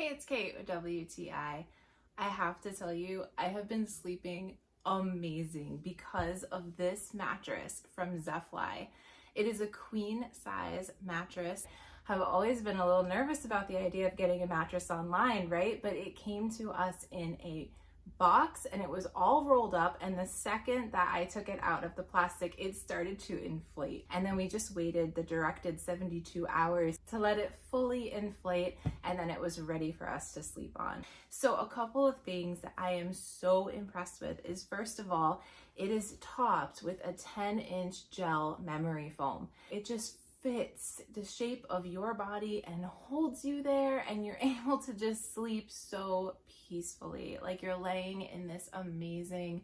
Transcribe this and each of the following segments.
Hey, it's Kate with WTI. I have to tell you, I have been sleeping amazing because of this mattress from ZEFFLY. It is a queen size mattress. I've always been a little nervous about the idea of getting a mattress online, right? But it came to us in a box and it was all rolled up, and the second that I took it out of the plastic, it started to inflate, and then we just waited the directed 72 hours to let it fully inflate, and then it was ready for us to sleep on. So a couple of things that I am so impressed with is, first of all, it is topped with a 10-inch gel memory foam. It just fits the shape of your body and holds you there, and you're able to just sleep so peacefully, like you're laying in this amazing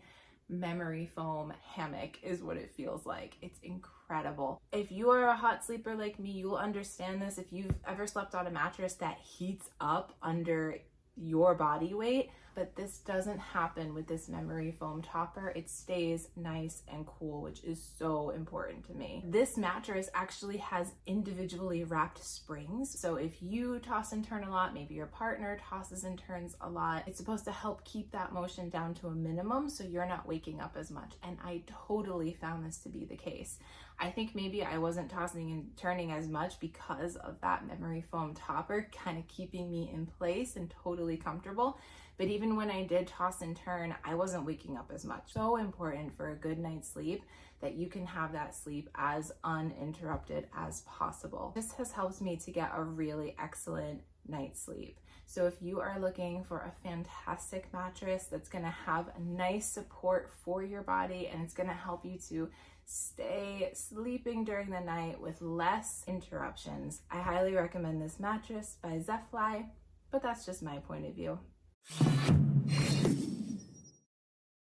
memory foam hammock is what it feels like. It's incredible. If you are a hot sleeper like me, you'll understand this. If you've ever slept on a mattress that heats up under your body weight, but this doesn't happen with this memory foam topper. It stays nice and cool, which is so important to me. This mattress actually has individually wrapped springs. So if you toss and turn a lot, maybe your partner tosses and turns a lot, it's supposed to help keep that motion down to a minimum so you're not waking up as much. And I totally found this to be the case. I think maybe I wasn't tossing and turning as much because of that memory foam topper kind of keeping me in place and totally comfortable. But even when I did toss and turn, I wasn't waking up as much. So important for a good night's sleep that you can have that sleep as uninterrupted as possible. This has helped me to get a really excellent night's sleep. So if you are looking for a fantastic mattress that's gonna have a nice support for your body and it's gonna help you to stay sleeping during the night with less interruptions, I highly recommend this mattress by ZEFFLY, but that's just my point of view.